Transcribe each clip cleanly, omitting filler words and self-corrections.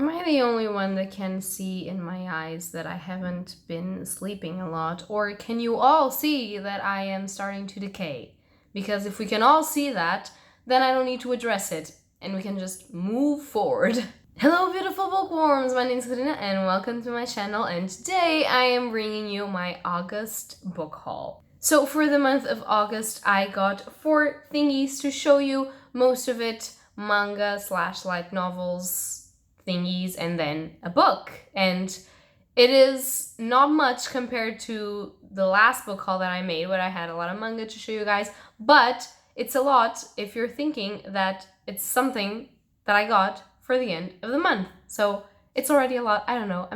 Am I the only one that can see in my eyes that I haven't been sleeping a lot? Or can you all see that I am starting to decay? Because if we can all see that, then I don't need to address it and we can just move forward. Hello beautiful bookworms, my name is Karina and welcome to my channel, and today I am bringing you my August book haul. So for the month of August I got 4 thingies to show you, most of it manga / light novels thingies and then a book. And it is not much compared to the last book haul that I made where I had a lot of manga to show you guys, but it's a lot if you're thinking that it's something that I got for the end of the month. So it's already a lot. I don't know.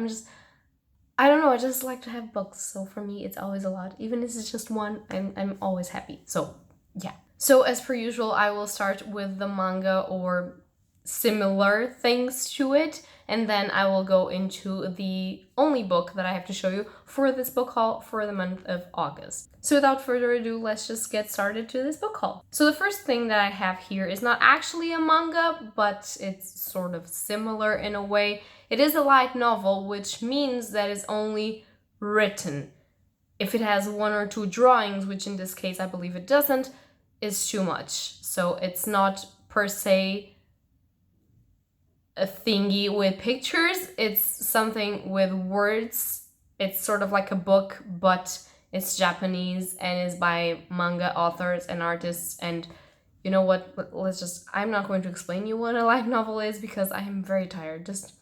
I just like to have books. So for me, it's always a lot. Even if it's just one, I'm always happy. So yeah. So as per usual, I will start with the manga or similar things to it, and then I will go into the only book that I have to show you for this book haul for the month of August. So without further ado, let's just get started to this book haul. So the first thing that I have here is not actually a manga, but it's sort of similar in a way. It is a light novel, which means that it's only written. If it has 1 or 2 drawings, which in this case I believe it doesn't, is too much. So it's not per se a thingy with pictures, it's something with words. It's sort of like a book, but it's Japanese and is by manga authors and artists. And you know what, I'm not going to explain you what a light novel is because I am very tired. Just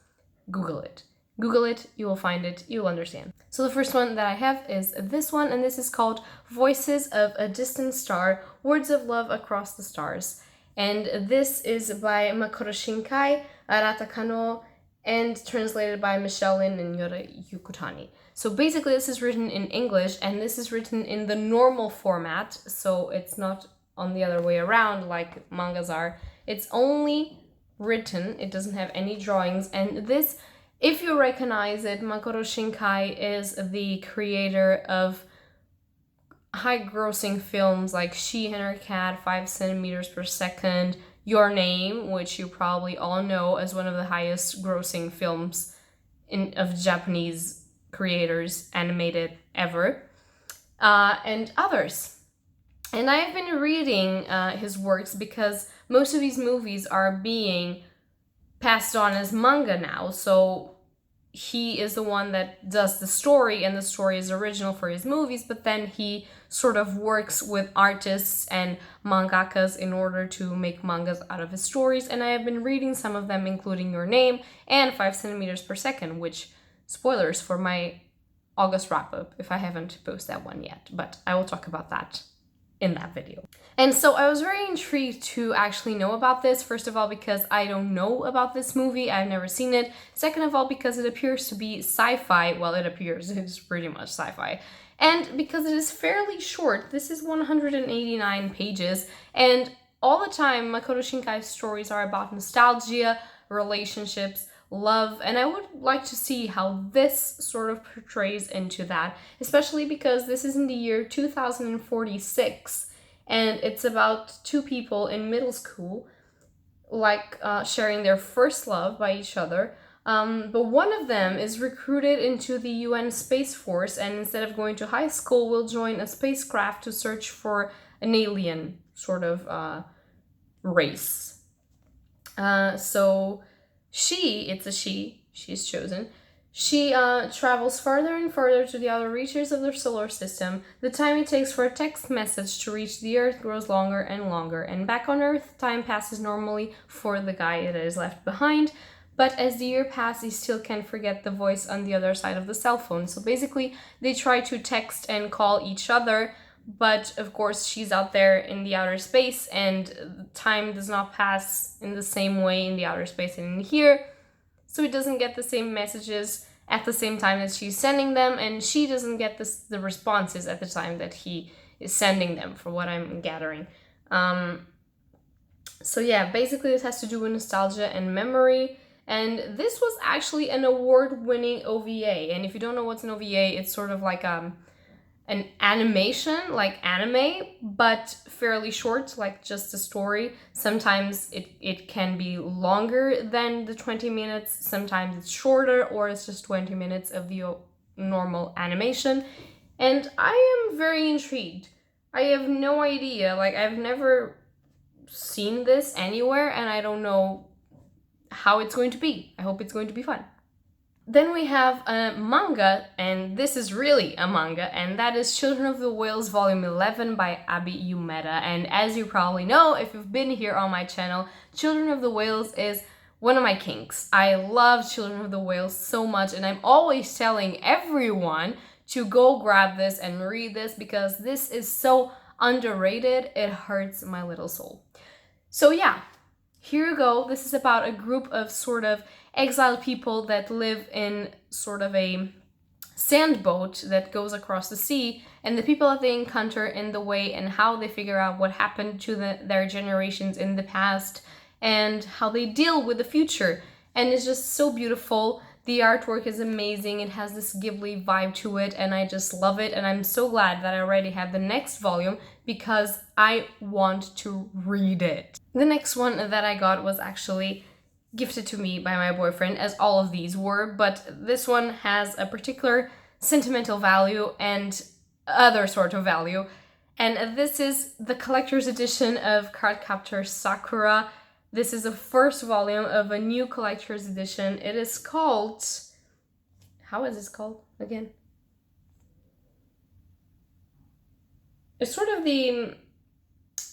Google it. Google it, you will find it, you'll understand. So the first one that I have is this one, and this is called Voices of a Distant Star, Words of Love Across the Stars. And this is by Makoto Shinkai, Arata Kano, and translated by Michelle Lin and Yura Yukutani. So basically this is written in English, and this is written in the normal format, so it's not on the other way around like mangas are. It's only written, it doesn't have any drawings, and this, if you recognize it, Makoto Shinkai is the creator of high-grossing films like She and Her Cat, 5 centimeters per second, Your Name, which you probably all know as one of the highest grossing films of Japanese creators animated ever, and others. And I have been reading his works because most of these movies are being passed on as manga now, so he is the one that does the story, and the story is original for his movies, but then he sort of works with artists and mangakas in order to make mangas out of his stories, and I have been reading some of them, including Your Name and 5 centimeters per second, which, spoilers for my August wrap-up if I haven't posted that one yet, but I will talk about that in that video. And so I was very intrigued to actually know about this, first of all because I don't know about this movie, I've never seen it, second of all because it appears to be sci-fi, well it appears, it's pretty much sci-fi, and because it is fairly short. This is 189 pages, and all the time Makoto Shinkai's stories are about nostalgia, relationships, love, and I would like to see how this sort of portrays into that, especially because this is in the year 2046 and it's about 2 people in middle school sharing their first love by each other, but one of them is recruited into the UN Space Force, and instead of going to high school will join a spacecraft to search for an alien sort of race. So she's chosen. She travels further and further to the outer reaches of the solar system. The time it takes for a text message to reach the Earth grows longer and longer, and back on Earth, time passes normally for the guy that is left behind, but as the year passes, he still can't forget the voice on the other side of the cell phone. So basically, they try to text and call each other, but of course she's out there in the outer space and time does not pass in the same way in the outer space and in here, so he doesn't get the same messages at the same time that she's sending them, and she doesn't get the responses at the time that he is sending them, for what I'm gathering. So yeah, basically this has to do with nostalgia and memory, and this was actually an award-winning OVA, and if you don't know what's an OVA, it's sort of like an animation like anime, but fairly short, like just a story. Sometimes it can be longer than the 20 minutes, sometimes it's shorter, or it's just 20 minutes of the normal animation. And I am very intrigued. I have no idea, like I've never seen this anywhere, and I don't know how it's going to be. I hope it's going to be fun. Then we have a manga, and this is really a manga, and that is Children of the Whales Volume 11 by Abi Umeda. And as you probably know, if you've been here on my channel, Children of the Whales is one of my kinks. I love Children of the Whales so much, and I'm always telling everyone to go grab this and read this because this is so underrated, it hurts my little soul. So yeah, here you go. This is about a group of sort of exiled people that live in sort of a sandboat that goes across the sea, and the people that they encounter in the way and how they figure out what happened to their generations in the past and how they deal with the future. And it's just so beautiful. The artwork is amazing. It has this Ghibli vibe to it, and I just love it. And I'm so glad that I already have the next volume because I want to read it. The next one that I got was actually gifted to me by my boyfriend, as all of these were, but this one has a particular sentimental value and other sort of value. And this is the collector's edition of Cardcaptor Sakura. This is the first volume of a new collector's edition. It is called... How is this called again? It's sort of the...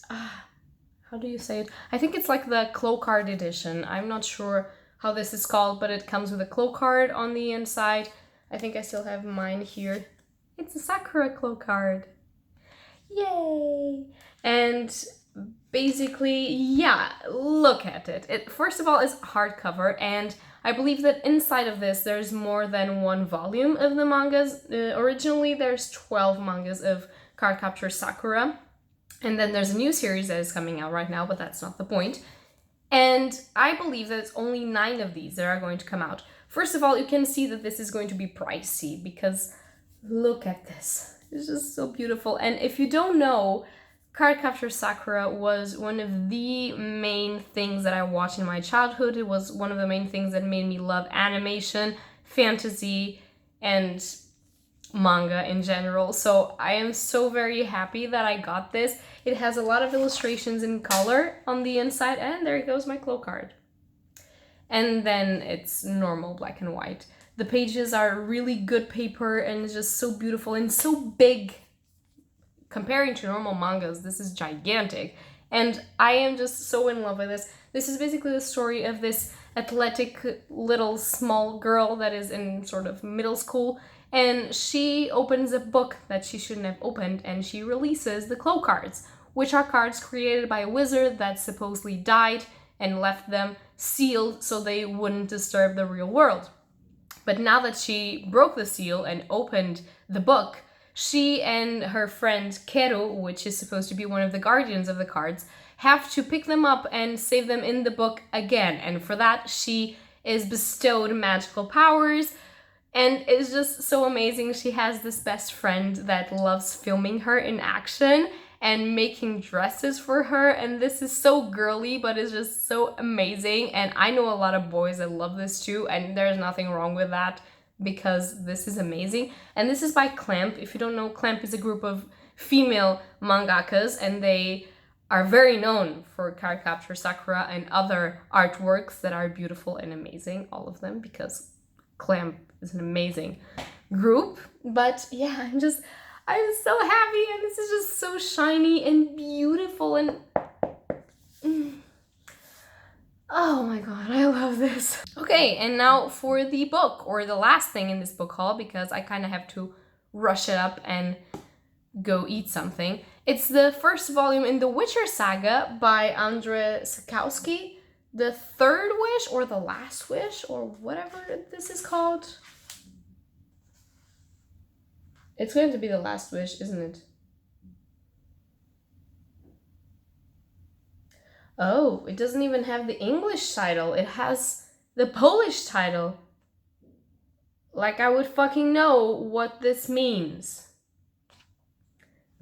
how do you say it? I think it's like the Claw Card edition. I'm not sure how this is called, but it comes with a Claw Card on the inside. I think I still have mine here. It's a Sakura Claw Card. Yay! And basically, yeah, look at it. It first of all is hardcover, and I believe that inside of this there's more than one volume of the mangas. Originally there's 12 mangas of Cardcaptor Sakura, and then there's a new series that is coming out right now, but that's not the point. And I believe that it's only 9 of these that are going to come out. First of all, you can see that this is going to be pricey because look at this. It's just so beautiful. And if you don't know, Cardcaptor Sakura was one of the main things that I watched in my childhood. It was one of the main things that made me love animation, fantasy, and manga in general. So I am so very happy that I got this. It has a lot of illustrations in color on the inside, and there goes my Claw Card. And then it's normal black and white. The pages are really good paper, and it's just so beautiful and so big. Comparing to normal mangas, this is gigantic. And I am just so in love with this. This is basically the story of this athletic little small girl that is in sort of middle school, and she opens a book that she shouldn't have opened, and she releases the Claw Cards, which are cards created by a wizard that supposedly died and left them sealed so they wouldn't disturb the real world. But now that she broke the seal and opened the book, she and her friend Keru, which is supposed to be one of the guardians of the cards, have to pick them up and save them in the book again. And for that, she is bestowed magical powers. And it's just so amazing. She has this best friend that loves filming her in action and making dresses for her. And this is so girly, but it's just so amazing. And I know a lot of boys that love this too, and there's nothing wrong with that because this is amazing. And this is by Clamp. If you don't know, Clamp is a group of female mangakas, and they are very known for Cardcaptor Sakura and other artworks that are beautiful and amazing, all of them, because Clamp is an amazing group. But yeah, I'm so happy, and this is just so shiny and beautiful, and oh my god, I love this. Okay, and now for the book, or the last thing in this book haul, because I kind of have to rush it up and go eat something. It's the first volume in the Witcher saga by Andrzej Sapkowski, The Third Wish, or The Last Wish, or whatever this is called. It's going to be The Last Wish, isn't it? Oh, it doesn't even have the English title. It has the Polish title. Like I would fucking know what this means.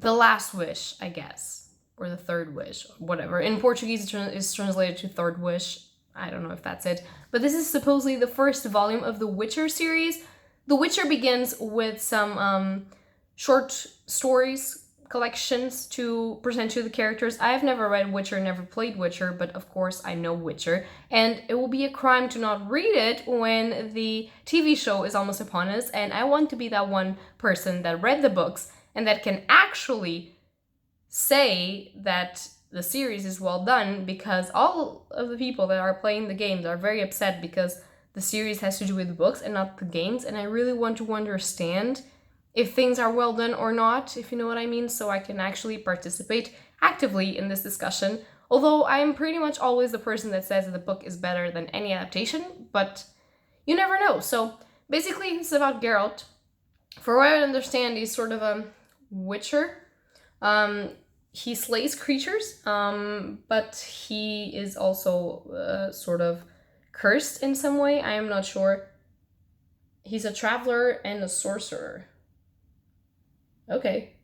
The Last Wish, I guess, or The Third Wish, whatever. In Portuguese, it's translated to Third Wish. I don't know if that's it. But this is supposedly the first volume of the Witcher series. The Witcher begins with some short stories, collections to present to the characters. I have never read Witcher, never played Witcher, but of course I know Witcher. And it will be a crime to not read it when the TV show is almost upon us. And I want to be that one person that read the books and that can actually say that the series is well done, because all of the people that are playing the games are very upset because the series has to do with the books and not the games, and I really want to understand if things are well done or not, if you know what I mean, so I can actually participate actively in this discussion. Although I'm pretty much always the person that says that the book is better than any adaptation, but you never know. So basically it's about Geralt. For what I understand, he's sort of a witcher. He slays creatures, but he is also sort of cursed in some way. I am not sure. He's a traveler and a sorcerer. Okay.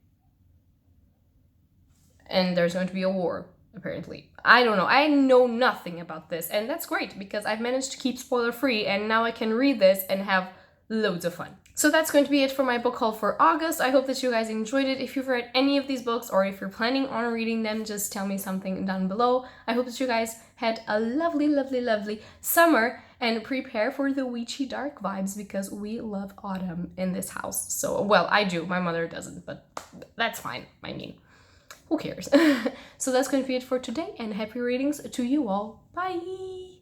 And there's going to be a war, apparently. I don't know. I know nothing about this, and that's great because I've managed to keep spoiler free, and now I can read this and have loads of fun. So that's going to be it for my book haul for August. I hope that you guys enjoyed it. If you've read any of these books or if you're planning on reading them, just tell me something down below. I hope that you guys had a lovely, lovely, lovely summer and prepare for the witchy dark vibes because we love autumn in this house. So, well, I do. My mother doesn't, but that's fine. I mean, who cares? So that's going to be it for today, and happy readings to you all. Bye!